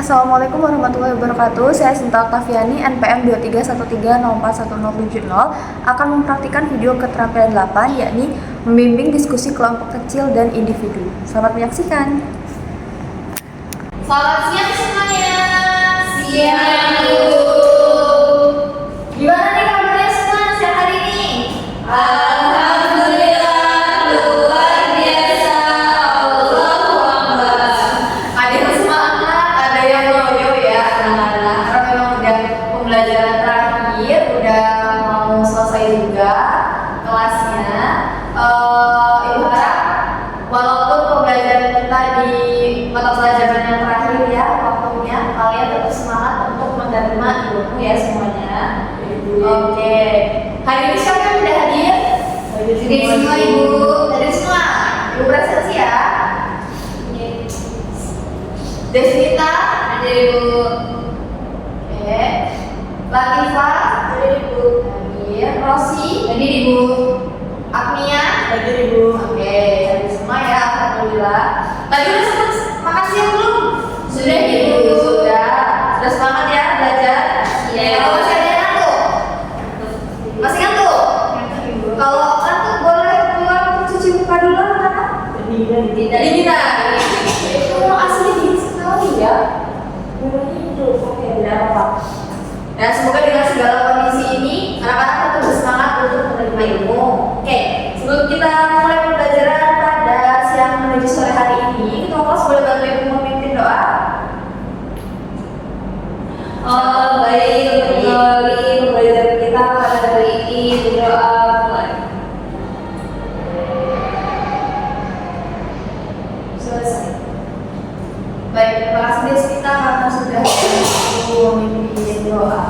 Assalamualaikum warahmatullahi wabarakatuh. Saya Sinta Oktaviani, NPM 2313041070, akan mempraktikkan video keterampilan 8, yakni membimbing diskusi kelompok kecil dan individu. Selamat menyaksikan. Selamat siang semuanya. Siang, Bu. Gimana nih kabarnya semua siang hari ini? Alhamdulillah, luar biasa. Allahu Akbar. Ada yang semangat, ada yang loyo ya anak-anak. Karena memang udah pembelajaran terakhir, udah mau selesai juga kelasnya. Ibu harap walaupun pembelajaran kita di mata pelajaran yang terakhir ya waktunya, kalian tetap semangat untuk menerima ilmu ya semuanya. Oke. Hari ini siapa yang udah hadir? Hadir semua, Ibu. Hadir semua. Ibu presentasi ya. Desnita, Hadir, Ibu. oke. Latifah, Hadir, Ibu. hadir. Rosi, Hadir, Ibu. Agnia, Hadir, Ibu. oke. Hadir semua ya, alhamdulillah. Tadi udah sempat makan siang belum? Sudah, Ibu. Sudah semangat ya belajar. Iya. Kalau masih ada yang ngantuk, masih ngantuk. Kalau ngantuk boleh keluar cuci muka dulu, kan? Dinginan. Itu asli dingin sekali ya. Oke, tidak apa-apa. Ya, semoga dengan segala kondisi ini anak-anak tetap bersemangat untuk menerima ilmu. Oke, sebelum kita mulai pembelajaran pada siang menuju sore hari ini, ketua kelas boleh bantu ibu memimpin doa? Oh, baik, kembali pembelajaran kita pada hari ini berdoa mulai. Selesai. Baik, terima kasih Desnita karena sudah memimpin doa.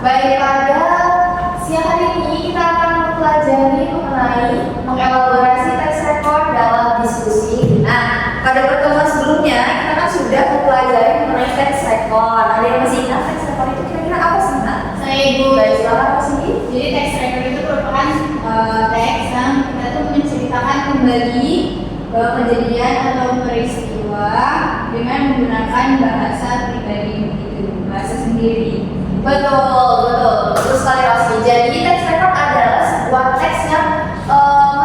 Baik, pada siang hari ini kita akan mempelajari mengenai mengelaborasi teks rekor dalam diskusi. Nah, pada pertemuan sebelumnya kita kan sudah mempelajari mengenai teks rekor. Ada yang masih ingat teks rekor itu kira-kira apa sih, Nak? Saya, Ibu. Baik, silakan apa sih? Jadi teks record itu merupakan teks yang kita tuh menceritakan kembali kejadian atau peristiwa dengan menggunakan bahasa pribadi begitu, bahasa sendiri. Betul, betul. Terus sekali Rosi. Jadi teks rekor adalah sebuah teks yang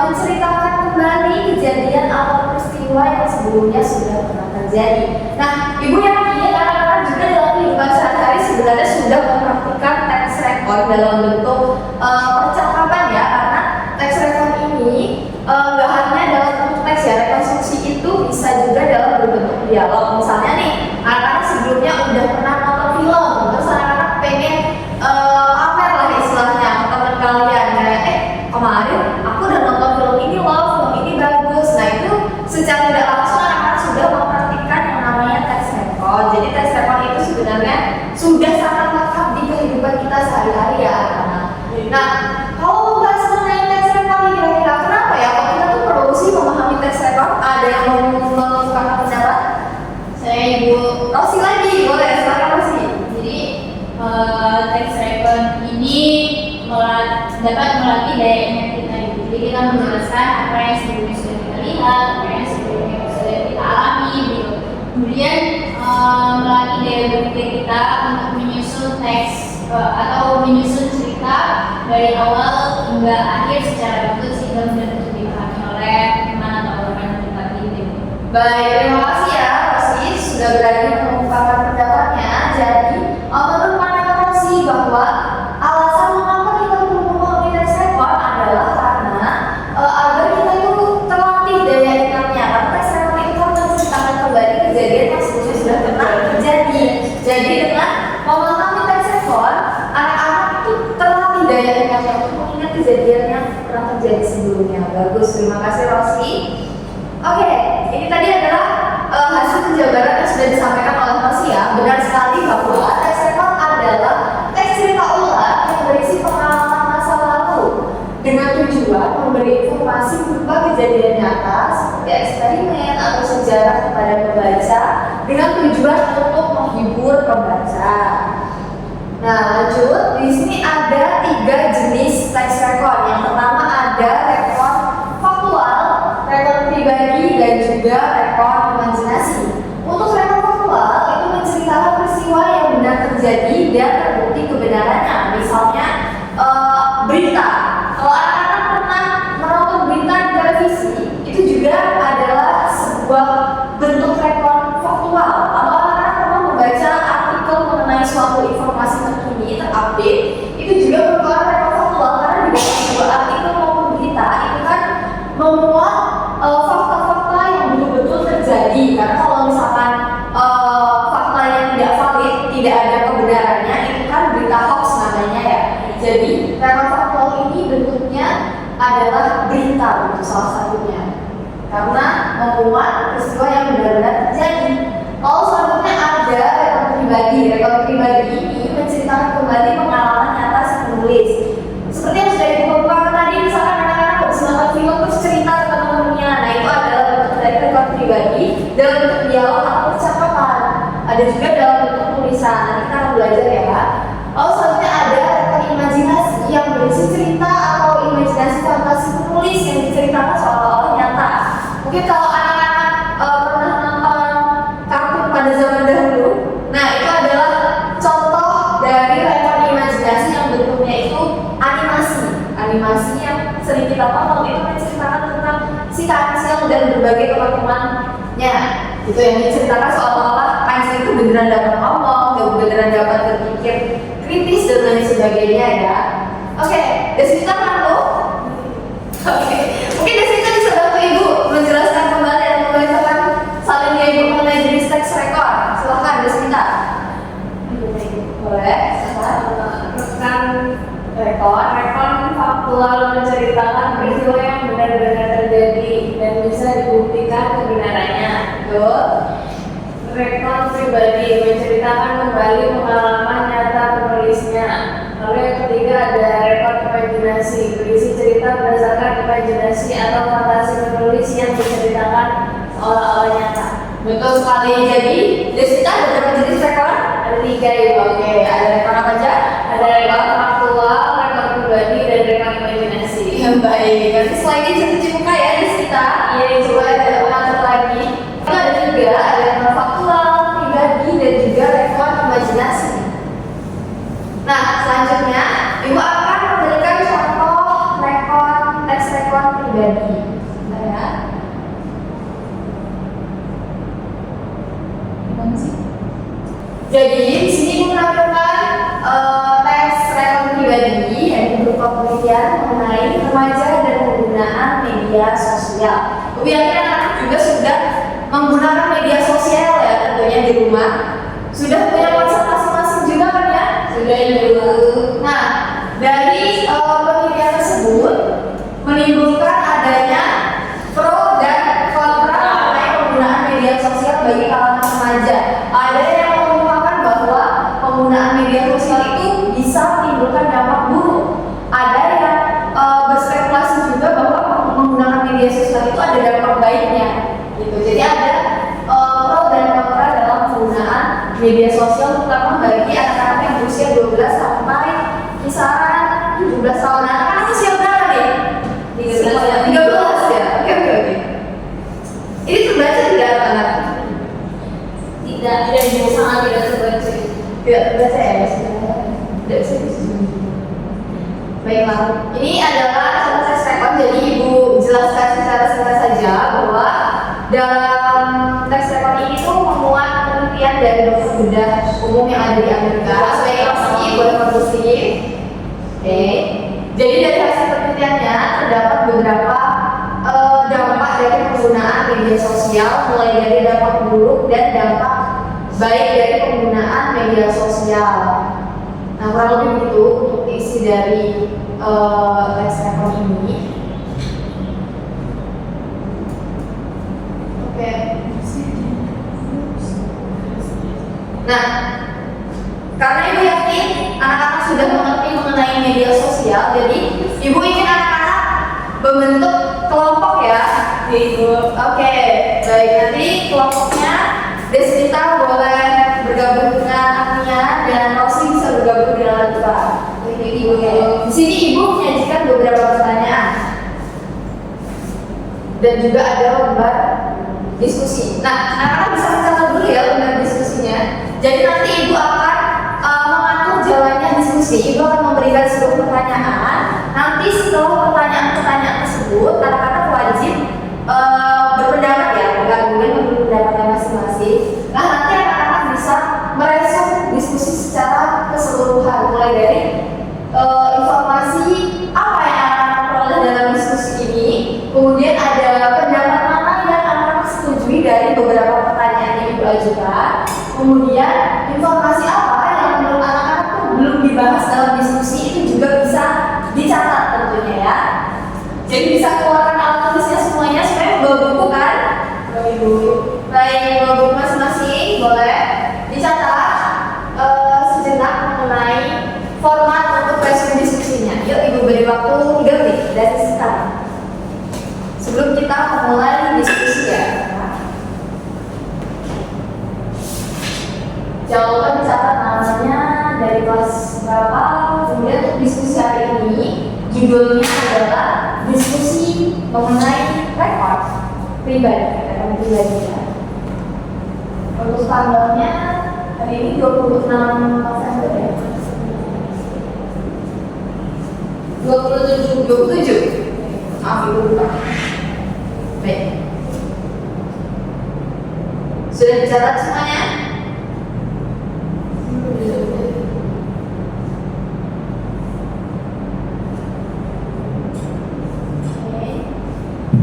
menceritakan kembali kejadian atau peristiwa yang sebelumnya sudah pernah terjadi. Nah, Ibu yakin anak-anak juga dalam kehidupan sehari-hari sebenarnya sudah mempraktikkan teks rekor dalam bentuk percakapan ya, karena teks rekor ini nggak hanya dalam bentuk teks ya, rekonstruksi itu bisa juga dalam bentuk dialog. Misalnya nih, anak-anak sebelumnya udah pernah nonton film, terus anak-anak pengen pamer lah istilahnya ke teman kalian kayak kemarin aku udah nonton film ini loh, film ini bagus. Nah itu secara tidak langsung anak-anak sudah mempraktikkan yang namanya teks rekor. Jadi teks rekor itu sebenarnya sudah sangat lekat di kehidupan kita sehari-hari ya anak-anak. Nah, kalau membahas mengenai teks rekor ini kira-kira kenapa ya kok kita tuh perlu sih memahami teks rekor? Ada yang mau mengungkapkan pendapat? Saya, Ibu. Rosi lagi, boleh silakan Rosi. Jadi teks record ini dapat melatih daya ingat kita, Ibu. Jadi kita menjelaskan apa yang sebelumnya sudah kita lihat, apa yang sebelumnya sudah kita alami, gitu. Kemudian melatih daya berpikir kita untuk menyusun teks atau menyusun cerita dari awal hingga akhir secara betul sehingga mudah untuk dipahami oleh teman atau orang yang kita bimbing. Baik, terima kasih ya Rosi sudah berani mengungkapkan pendapatnya. Jadi, menurut pandangan Rosi bahwa alasan mengapa kita perlu memahami teks rekor adalah karena agar kita itu terlatih daya ingatnya. Karena teks rekor itu kan menceritakan kembali kejadian yang sebelumnya sudah pernah terjadi. Jadi dengan memahami teks rekor, anak-anak itu terlatih daya ingatnya untuk mengingat kejadian yang pernah terjadi sebelumnya. Bagus, terima kasih Rosi. Oke, ini tadi adalah hasil penjabaran yang sudah disampaikan oleh Rosi ya. Benar sekali bahwa teks rekor adalah teks cerita ulang yang berisi pengalaman masa lalu dengan tujuan memberi informasi berupa kejadian nyata seperti eksperimen atau sejarah kepada pembaca dengan tujuan untuk menghibur pembaca. Nah, lanjut. Di sini ada 3 jenis teks rekor. Yang pertama ada rekor faktual, rekor pribadi, dan juga rekor imajinasi. Untuk rekor faktual itu menceritakan terjadi dan terbukti kebenarannya. Misalnya berita. Kalau anak-anak pernah menonton berita di televisi, itu juga adalah sebuah bentuk rekor faktual. Kalau anak-anak pernah membaca artikel mengenai suatu informasi terkini, terupdate, itu juga merupakan rekor faktual karena di dalam sebuah artikel maupun berita itu kan memuat fakta-fakta yang betul-betul terjadi. Karena kalau misalkan fakta yang tidak valid, tidak ada kebenarannya, itu kan berita hoax namanya ya. Jadi rekor faktual ini bentuknya adalah berita, itu salah satunya. Karena memuat peristiwa yang benar-benar terjadi. Kalau selanjutnya ada rekor pribadi. Rekor pribadi ini menceritakan kembali pengalaman nyata si penulis. Seperti yang sudah dibuka tadi, misalkan anak-anak habis nonton film terus cerita ke teman-temannya. Nah, itu adalah bentuk dari rekor pribadi dalam bentuk dialog atau percakapan. Ada juga dalam bentuk tulisan. Nanti kita akan belajar ya. Lalu selanjutnya ada rekor imajinasi yang berisi cerita atau imajinasi fantasi penulis yang diceritakan seolah-olah nyata. Mungkin kalau anak-anak pernah nonton kartun pada zaman dahulu, nah itu adalah contoh dari rekor imajinasi yang bentuknya itu animasi. Animasi yang sering kita tonton itu menceritakan tentang si kancil dan berbagai teman-temannya. Itu yang diceritakan seolah-olah kancil itu beneran dapat ngomong, beneran dapat berpikir kritis dan lain sebagainya ya. Oke, Desita Marlo. Oke, mungkin Desita bisa bantu Ibu menjelaskan kembali dan membacakan salinnya Ibu mengenai jenis teks rekor. Silahkan Desita. Boleh. Rekan rekor faktual menceritakan peristiwa yang benar-benar terjadi dan bisa dibuktikan kebenarannya. Betul. Rekor pribadi menceritakan kembali pengalaman nyata penulisnya. Lalu yang ketiga ada rekor imajinasi, berisi cerita berdasarkan imajinasi atau fantasi penulis yang diceritakan seolah-olah nyata. Betul sekali. Jadi Desita ada berapa jenis rekor? Ada 3 ya. Oke, ada rekor apa aja? Ada rekor faktual, rekor pribadi, dan rekor imajinasi. Baik, nanti slide-nya bisa cuci muka ya Desita. Iya, Coba ada mengatur lagi. Ada juga ada rekor faktual, pribadi, dan juga rekor imajinasi. Nah, selanjutnya Ibu akan memberikan contoh rekor teks rekor pribadi. Bentar ya. Jadi di sini Ibu menampilkan teks rekor pribadi yang berupa penelitian mengenai remaja dan penggunaan media sosial. Ibu yakin anak juga sudah menggunakan media sosial ya tentunya di rumah. Sudah punya ponsel masing-masing juga kan ya? Sudah Ibu. Nah, dari penelitian tersebut menimbulkan adanya pro dan kontra mengenai penggunaan media sosial bagi kalangan remaja. Ada yang mengungkapkan bahwa penggunaan media sosial itu bisa menimbulkan dampak buruk. Ada yang berspekulasi juga bahwa menggunakan media sosial itu ada dampak baiknya. Gitu. Jadi ada pro dan kontra dalam penggunaan media sosial, terutama bagi anak-anak yang berusia 12 sampai kisaran 17 tahun. Anak-anak usia berapa nih? 13 ya. Oke. Ini terbaca tidak anak? Tidak sangat tidak terbaca. Tidak terbaca ya? Tidak bisa. Baiklah, ini adalah contoh teks rekor. Jadi Ibu jelaskan secara singkat saja bahwa dalam teks rekor ini tuh memuat penelitian dari dokter bedah umum yang ada di Amerika. Sebagai masih boleh kondusif. Oke. Jadi dari hasil penelitiannya terdapat beberapa dampak dari penggunaan media sosial, mulai dari dampak buruk dan dampak baik dari penggunaan media sosial. Nah, kurang lebih begitu untuk isi dari teks rekor ini. Oke. Nah, karena Ibu yakin anak-anak sudah mengerti mengenai media sosial, jadi Ibu ingin anak-anak membentuk kelompok ya, Ibu. Oke, baik, nanti kelompoknya Desita boleh bergabung dengan Agnia dan Rosi bisa bergabung dengan Latifah. Ini Ibu ya. Di sini Ibu menyajikan beberapa pertanyaan dan juga ada lembar diskusi. Nah, anak-anak bisa mencatat dulu ya lembar diskusinya. Jadi nanti Ibu akan Kemudian informasi apa yang menurut anak-anak tuh belum dibahas dalam diskusi itu juga bisa dicatat tentunya ya. Jadi bisa keluarkan alat tulisnya semuanya supaya bawa buku kan? Baik, bawa buku masing-masing boleh dicatat sejenak mengenai format untuk resume diskusinya. Yuk Ibu beri waktu 3 menit dari sekarang. Sebelum kita memulai diskusi ya. Jangan lupa dicatat namanya, dari kelas berapa, kemudian untuk diskusi hari ini judulnya adalah diskusi mengenai rekor pribadi, ya. Untuk tanggalnya hari ini 26 November ya. 27. Maaf Ibu lupa. Baik. Sudah dicatat semuanya?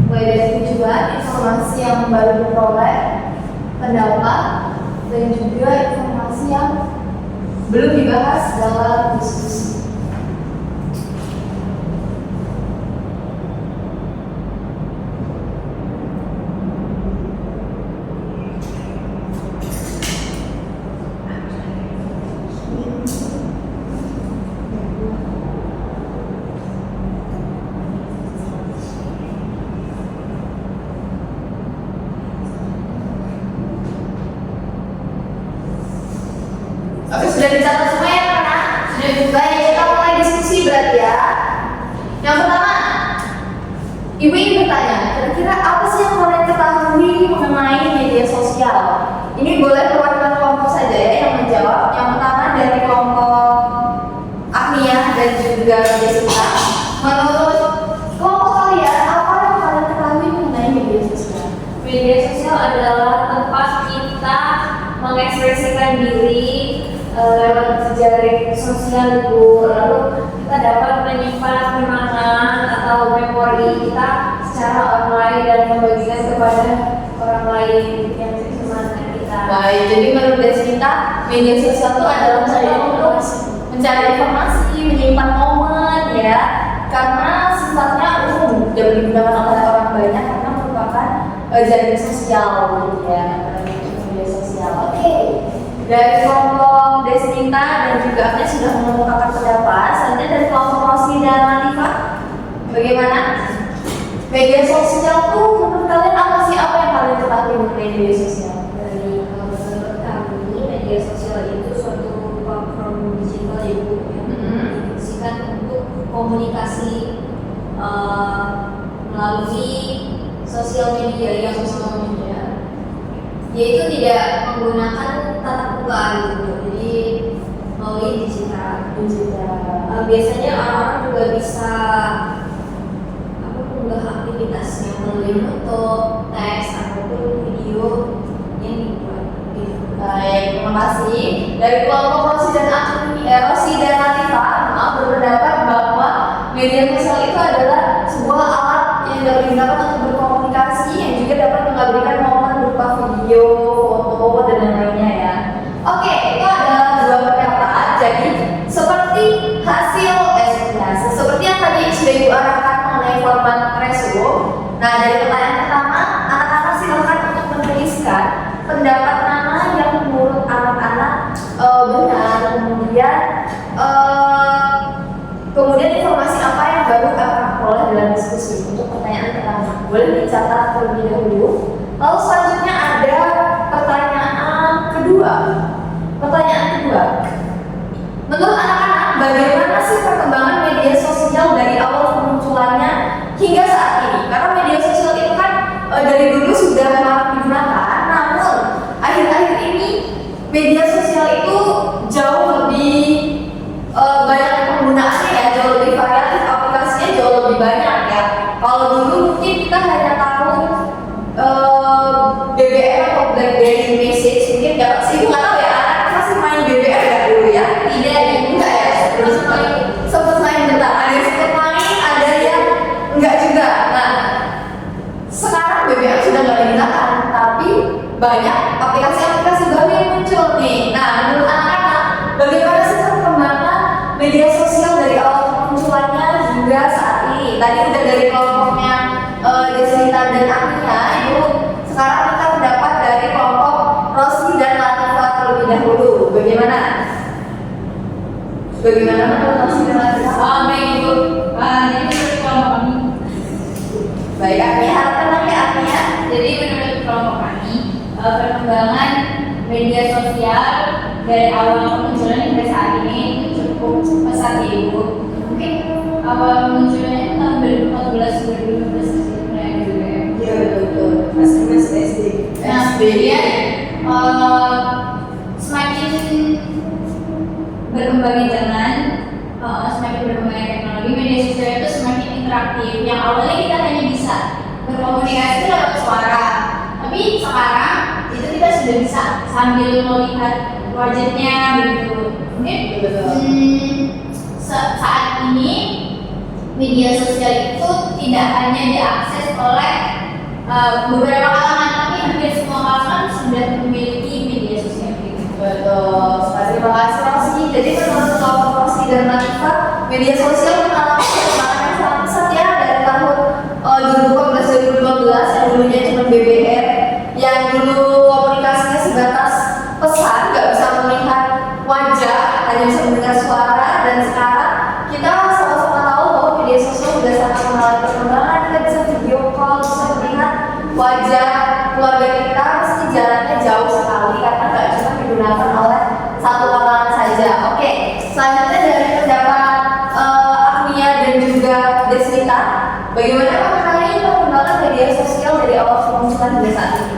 Mulai dari tujuan, informasi yang baru diperoleh, pendapat, dan juga informasi yang belum dibahas dalam diskusi. Oke, sudah dicatat semua ya karena sudah baik, kita mulai diskusi berarti ya. Yang pertama, Ibu ingin bertanya, kira-kira apa sih yang kalian ketahui mengenai media sosial? Ini boleh perwakilan kelompok saja ya yang menjawab. Yang pertama dari kelompok Agnia dan juga Jessica. Menurut kelompok kalian, apa yang kalian ketahui mengenai media sosial? Media sosial adalah tempat kita mengekspresikan diri lewat jejaring sosial itu, lalu kita dapat menyimpan kenangan atau memori kita secara online dan membagikan kepada orang lain yang teman kita. Baik, jadi menurut Jessica, media sosial itu adalah cara untuk mencari informasi, menyimpan momen ya, karena sifatnya umum dapat digunakan oleh orang banyak karena merupakan jaring sosial gitu ya, media sosial. Oke. Dari kelompok Desminta dan juga Agnes sudah mengemukakan pendapat. Selanjutnya dari kelompok Rosi dan Latifah, bagaimana? Media sosial tuh menurut kalian apa sih? Apa yang kalian ketahui mengenai media sosial? Menurut kami, media sosial itu suatu platform digital yang difungsikan untuk komunikasi melalui sosial media yaitu tidak menggunakan tatap muka gitu, jadi melalui digital. Biasanya orang-orang juga bisa mengunggah aktivitasnya melalui foto, teks ataupun video yang dibuat. Baik, terima kasih. Dari kelompok Rosi dan Latifah berpendapat bahwa media sosial itu adalah sebuah alat yang dapat digunakan untuk berkomunikasi yang juga dapat mengabadikan momen berupa video, foto, dan lain-lainnya ya. Oke, itu adalah dua pernyataan. Jadi seperti seperti yang tadi sudah Ibu arahkan mengenai format resume. Nah, dari pertanyaan pertama, anak-anak silakan untuk menuliskan pendapat mana yang menurut anak-anak benar, kemudian informasi apa yang baru akan peroleh dalam diskusi. Untuk pertanyaan pertama, boleh dicatat terlebih dahulu. Lalu selanjutnya ada pertanyaan kedua. Menurut anak-anak, bagaimana sih perkembangan media sosial dari awal kemunculannya hingga saat ini? Karena media sosial itu kan dari dulu sudah marak digunakan, namun akhir-akhir ini media sosial itu jauh lebih banyak penggunaannya ya, jauh lebih variatif, aplikasinya jauh lebih banyak ya. Kalau dulu mungkin kita hanya tahu BBM atau BlackBerry Message, mungkin nggak sih, nggak tahu ya, anak masih main BBM nggak dulu ya? Tidak, enggak ya, sempat main bentar, ada yang sempat main, ada yang enggak juga. Nah, sekarang BBM sudah nggak digunakan, tapi banyak aplikasi-aplikasi baru yang Bagaimana menurut Rosi dan Latifa? Baik Ibu. Jadi menurut kelompok kami, Baik, Agnia, harapkan lagi Agnia. jadi menurut kelompok kami, perkembangan media sosial dari awal kemunculan hingga saat ini itu cukup pesat ya Ibu. Mungkin awal munculnya itu tahun 2014 2015 sebenarnya juga ya. Iya betul. Masih SD. Nah, kemudian semakin berkembangnya zaman, semakin berkembangnya teknologi, media sosial itu semakin interaktif. Yang awalnya kita hanya bisa berkomunikasi lewat suara, tapi sekarang itu kita sudah bisa sambil melihat wajahnya begitu. Mungkin saat ini media sosial itu tidak hanya diakses oleh beberapa kalangan, tapi hampir semua kalangan sudah memiliki media sosial gitu. Betul. Terima kasih Rosi. Jadi menurut kelompok Rosi dan Latifa, media sosial mengalami perkembangan yang sangat pesat ya dari tahun 2014-2015 yang dulunya cuma BBM, yang dulu komunikasinya sebatas pesan, nggak bisa melihat wajah, hanya bisa mendengar suara, dan sekarang kita sama-sama tahu bahwa media sosial sudah sangat mengalami perkembangan. Kita bisa video call, bisa melihat wajah keluarga kita, meski jaraknya jauh sekali karena nggak cuma digunakan oleh satu kalangan saja. Oke, selanjutnya dari pendapat Agnia dan juga Desnita, bagaimana mengenai perkembangan media sosial dari awal kemunculan hingga saat ini?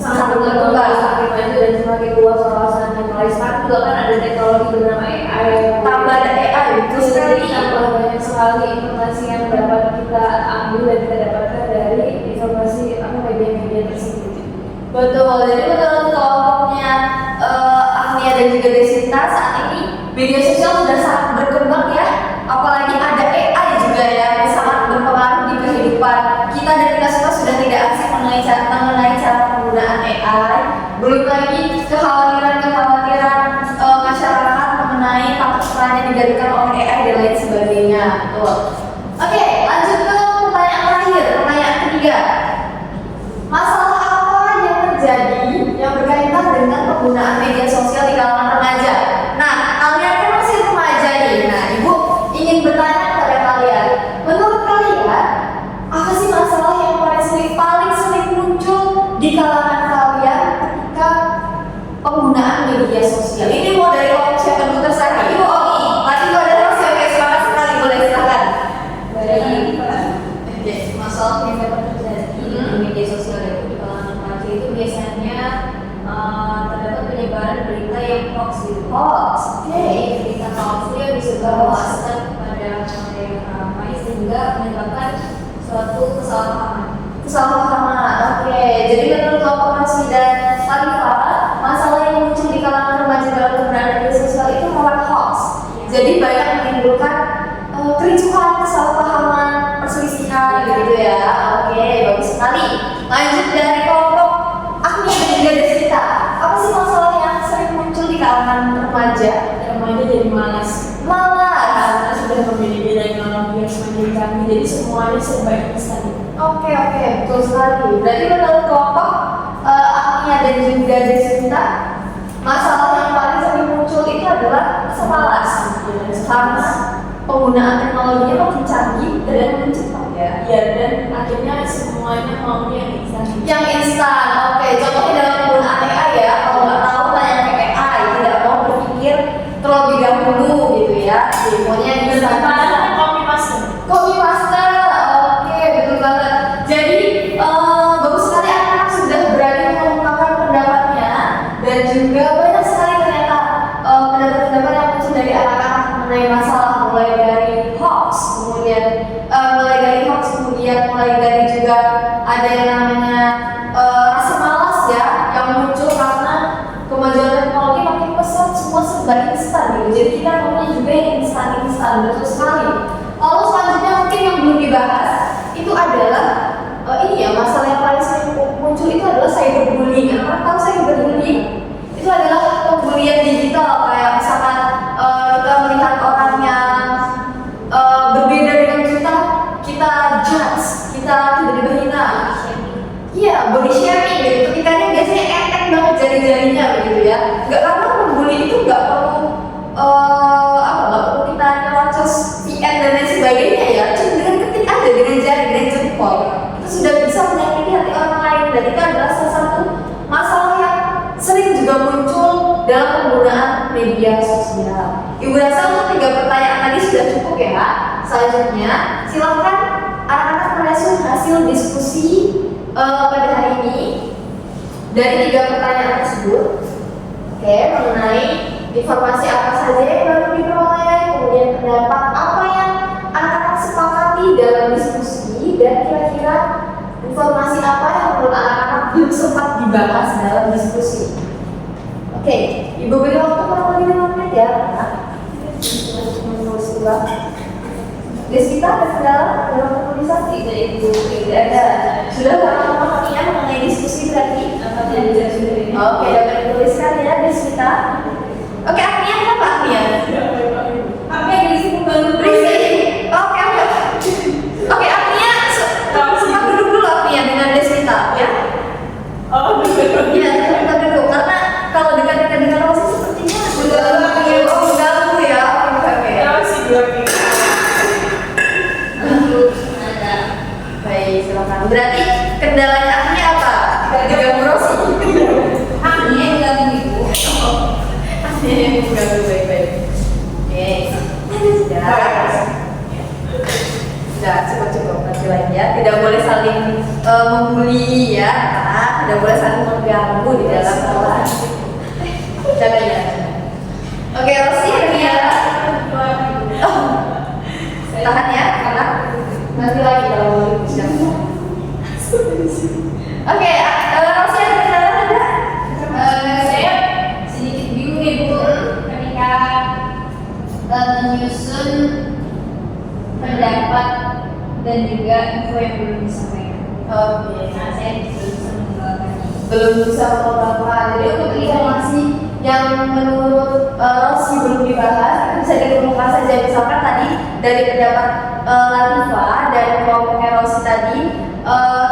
Sangat berkembang, semakin maju dan semakin luas wawasan yang mulai sekarang juga kan ada teknologi bernama AI. Tambah ada AI, betul sekali. Tambah banyak sekali informasi yang dapat kita ambil dan kita dapatkan dari informasi media-media tersebut. Betul. Jadi menurut kelompoknya Agnia dan juga Desita, saat ini media sosial sudah sangat berkembang ya. Apalagi ada AI juga ya, yang sangat berpengaruh di kehidupan kita, dan kita semua sudah tidak asing mengenai cara penggunaan AI. Belum lagi kekhawatiran masyarakat mengenai takut perannya digantikan oleh AI dan lain sebagainya. Betul. Oke, lanjut ke pertanyaan terakhir, pertanyaan ketiga. Masalah apa yang terjadi yang berkaitan dengan penggunaan media sosial di kalangan remaja? Nah, kalian kan masih remaja nih. Nah, Ibu ingin bertanya kepada kalian, menurut kalian apa sih masalah yang paling sering muncul di kalangan kalian ketika penggunaan media sosial? Ini mau dari kelompok siapa dulu terserah. Ibu Oki, tadi itu ada Rosi, oke, semangat sekali, boleh silakan. Oke, masalah yang dapat terjadi di media sosial itu di kalangan remaja itu biasanya terdapat penyebaran berita yang hoax gitu. Hoax, oke. Berita hoax itu yang disebarluaskan kepada yang ramai sehingga menyebabkan suatu Kesalahpahaman, oke. Jadi menurut kelompok Rosi dan Latifa, masalah yang muncul di kalangan remaja dalam penggunaan media sosial itu malah hoax. Jadi banyak menimbulkan kericuhan, kesalahpahaman, perselisihan gitu ya. Oke, bagus sekali. Lanjut dari kelompok Agnia dan juga Desita, apa sih masalah yang sering muncul di kalangan remaja? Remaja jadi malas karena sudah membeda-beda teknologi yang semakin canggih, jadi semuanya serba instan. Oke, betul sekali. Berarti menurut kelompok Agnia dan juga Desita, masalah yang paling sering muncul itu adalah rasa malas. Karena penggunaan teknologinya makin canggih dan makin cepat ya. Ya, dan akhirnya semuanya maunya yang instan. Yang instan, oke. Contohnya dalam penggunaan AI ya. Kalau nggak tahu tanya ke AI, tidak mau berpikir terlebih dahulu gitu ya. Maunya yang instan. Padahal copy paste. Copy paste, oke, betul banget. Jadi bagus sekali anak-anak sudah berani mengungkapkan pendapatnya, dan juga banyak sekali ternyata pendapat-pendapat yang muncul dari anak-anak mengenai masalah, mulai dari hoax, kemudian mulai dari juga ada yang namanya rasa malas ya, yang muncul karena kemajuan teknologi makin pesat, semua serba instan gitu. Jadi kita maunya juga yang instan, betul sekali. Lalu selanjutnya mungkin yang belum dibahas itu adalah ini ya, masalah yang paling sering muncul itu adalah cyberbullying. Anak tahu cyberbullying? Itu adalah pembulian digital, kayak misalkan kita melihat orang yang berbeda dengan kita judge, kita tiba-tiba hina. Iya, body shaming gitu. Ketikanya biasanya entek banget jari-jarinya begitu ya. Nggak, karena pembuli itu nggak perlu muncul dalam penggunaan media sosial. Ibu rasa untuk 3 pertanyaan tadi sudah cukup ya. Selanjutnya, silakan anak-anak merespon hasil diskusi pada hari ini dari 3 pertanyaan tersebut. Oke, mengenai informasi apa saja yang baru diperoleh, kemudian pendapat apa yang anak-anak sepakati dalam diskusi, dan kira-kira informasi apa yang menurut anak-anak belum sempat dibahas dalam diskusi. Oke, Ibu beri waktu kurang lebih 5 menit ya. Desita ada kendala dalam penulisan? Tidak Ibu. Tidak ada. Sudah sama-sama kalian mengenai diskusi berarti? Apa tidak sudah ini? Oke, dapat dituliskan ya Desita. Oke, Agnia kenapa Agnia? Apa yang diisi pembantu Berisik. Oke, oke. Oke, Agnia sempat duduk dulu Agnia dengan Desita ya. Oh, betul. Iya, sempat duduk karena kalau dekat-dekat dengan Rosi sepertinya mengganggu ya. Oke. Ya, sih lagi. Baik, silakan. Berarti kendalanya Agnia apa? Diganggu Rosi. Agnia yang ganggu Ibu. Agnia yang mengganggu, baik-baik. Oke. Sudah cukup nanti lagi ya. Tidak boleh saling membuli ya, karena tidak boleh saling mengganggu di dalam kelas. Jangan ya. Oke, Rosi, Agnia. Oh, tahan ya, karena nanti lagi kalau sidang. Oke, Rosi ada kendala ada? Saya sedikit bingung Ibu ketika menyusun pendapat dan juga info yang belum disampaikan. Oke, Nah, saya belum bisa mengeluarkannya. belum bisa mengeluarkan. Jadi untuk informasi yang menurut Rosi belum dibahas itu bisa dikemukakan saja. Misalkan tadi dari pendapat Latifa dan kelompoknya Rosi tadi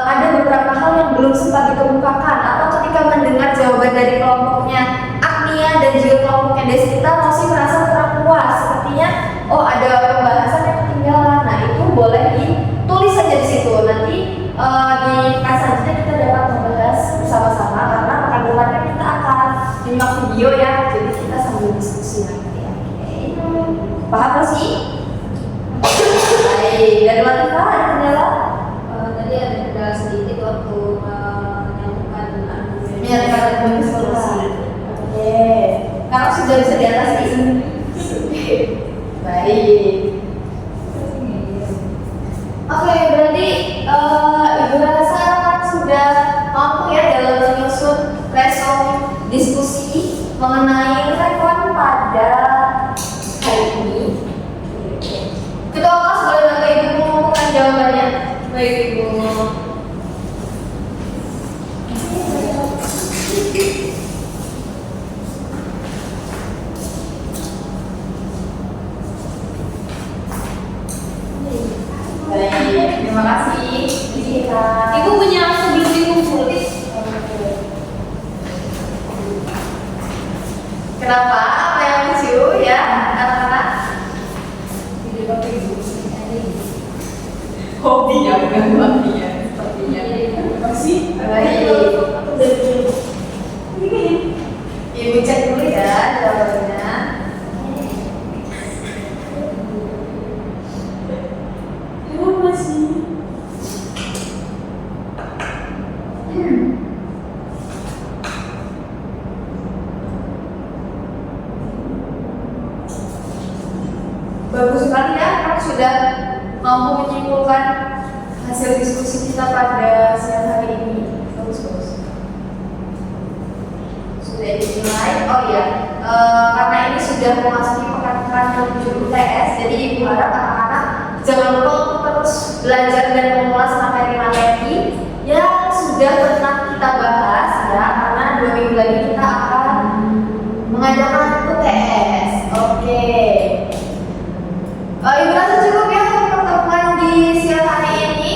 ada beberapa hal yang belum sempat dikemukakan, atau ketika mendengar jawaban dari kelompoknya Agnia dan juga kelompoknya Desita, Rosi merasa kurang puas. Sepertinya ada pembahasan yang ketinggalan. Nah, itu boleh ditulis saja di situ. Nanti di kelas selanjutnya kita dapat membahas bersama-sama, karena pekan depannya kita akan menyimak video ya, jadi kita sambil diskusi nanti. Oke, paham Rosi? Baik, dari Latifah ada kendala? Tadi ada kendala sedikit waktu menyambungkan argumen. Menyatakan argumen solusi. Oke, kalau sudah bisa diatasi. Baik. Oke, berarti Ibu rasa sudah mampu ya dalam menyusun respon diskusi mengenai rekon pada hari ini. Ketua kelas boleh bantu Ibu mengumumkan jawabannya. Baik Ibu. Baik, terima kasih. Ibu punya sebelum dikumpulin. Kenapa? Apa yang lucu ya, anak-anak? Hobinya bukan hobinya, sepertinya. Masih? Baik. Ibu cek dulu ya jawabannya. Kenapa sih? Bagus sekali ya, kamu sudah mampu menyimpulkan hasil diskusi kita pada siang hari ini. Bagus. Sudah dimulai. Oh iya, karena ini sudah memasuki pekan ke-7 UTS, jadi Ibu harap anak-anak jangan lupa untuk terus belajar dan mengulas materi-materi yang sudah pernah kita bahas ya, karena 2 minggu lagi kita akan mengadakan UTS. Oke. Ibu rasa cukup ya untuk pertemuan di siang hari ini.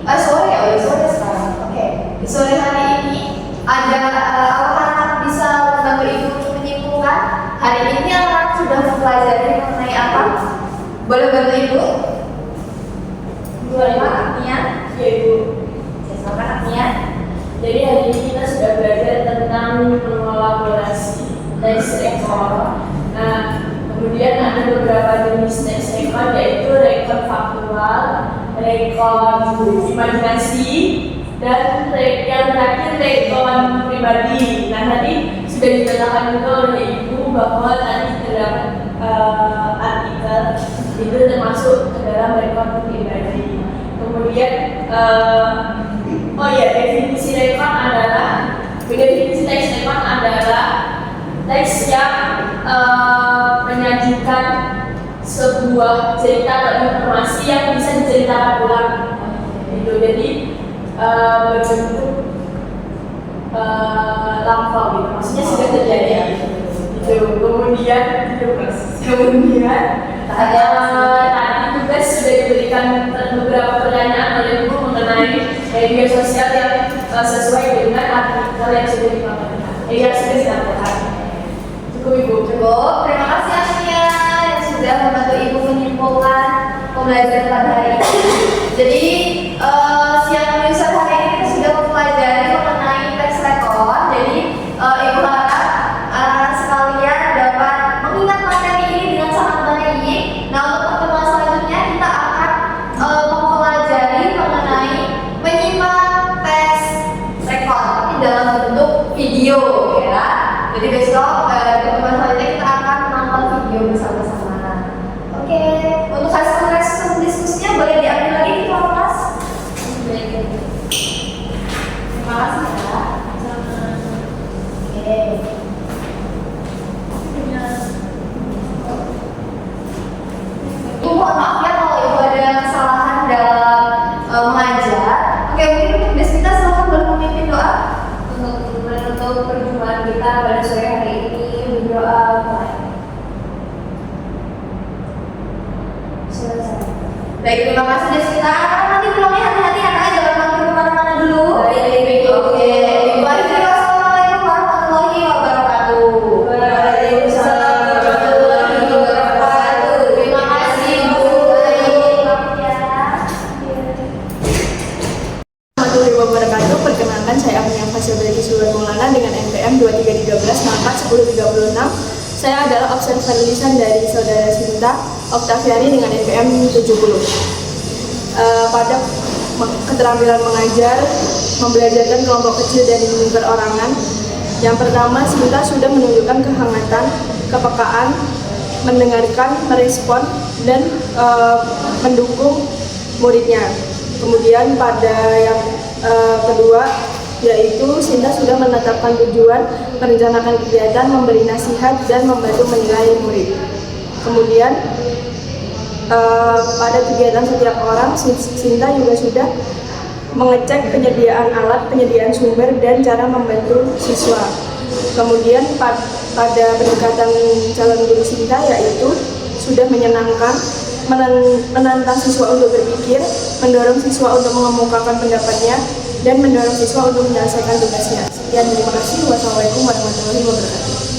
Sore sekarang. Oke. Di sore hari ini ada apakah anak bisa membantu Ibu untuk menyimpulkan hari ini anak sudah mempelajari mengenai apa? Boleh bantu Ibu? Boleh Pak Agnia? Ya Ibu. Silakan Agnia. Jadi hari ini kita sudah belajar tentang mengolaborasi teks rekor. Nah, kemudian ada beberapa jenis teks rekor, yaitu rekor faktual, rekor imajinasi, dan yang terakhir rekor pribadi. Nah, tadi sudah dikatakan juga oleh Ibu bahwa tadi terdapat artikel itu termasuk ke dalam rekor pribadi. Kemudian definisi teks rekor adalah teks yang menyajikan sebuah cerita atau informasi yang bisa diceritakan ulang. Gitu. Jadi berbentuk lampau gitu. Maksudnya sudah terjadi. Gitu. Kemudian tadi juga sudah diberikan beberapa pertanyaan oleh Ibu mengenai media sosial yang sesuai dengan artikel yang sudah dilakukan. Cukup Ibu. Cukup, terima kasih Asnia yang sudah membantu Ibu menyimpulkan pembelajaran pada hari ini. Jadi siang user hari ini kita sudah mempelajari mengenai teks rekor. Jadi Ibu harap anak-anak sekalian dapat mengingat materi ini dengan sangat baik. Nah, untuk pertemuan selanjutnya kita akan mempelajari mengenai menyimak teks rekor tapi dalam bentuk video ya. Jadi besok pertemuan selanjutnya kita akan menonton video bersama-sama. Oke, untuk hasil diskusinya boleh diambil lagi di kelas. Terima kasih ya. Oke. Ibu mohon maaf ya kalau Ibu ada kesalahan dalam mengajar. Oke, mungkin untuk Des kita silakan boleh memimpin doa untuk menutup perjumpaan kita pada sore hari ini. Berdoa mulai. Selesai. Baik, terima kasih Des kita. Nanti pulangnya hati-hati ya kak, jangan mampir kemana-mana dulu. Baik. Oke. Wassalamualaikum warahmatullahi wabarakatuh. Waalaikumsalam warahmatullahi wabarakatuh. Terima kasih Bu. Warahmatullahi wabarakatuh. Perkenalkan, saya Aminah Fasil dari Surat Maulana dengan NPM 2313 Mangkat 1036. Saya adalah observer lisan dari Saudara Sinta Oktaviani dengan NPM 70. Pada keterampilan mengajar, membelajarkan kelompok kecil dan perorangan. Yang pertama, Sinta sudah menunjukkan kehangatan, kepekaan, mendengarkan, merespon, dan mendukung muridnya. Kemudian pada yang kedua, yaitu Sinta sudah menetapkan tujuan, merencanakan kegiatan, memberi nasihat, dan membantu menilai murid. Kemudian pada kegiatan setiap orang, Sinta juga sudah mengecek penyediaan alat, penyediaan sumber, dan cara membantu siswa. Kemudian pada pendekatan calon guru Sinta, yaitu sudah menyenangkan, menantang siswa untuk berpikir, mendorong siswa untuk mengemukakan pendapatnya, dan mendorong siswa untuk menyelesaikan tugasnya. Sekian, terima kasih. Wassalamualaikum warahmatullahi wabarakatuh.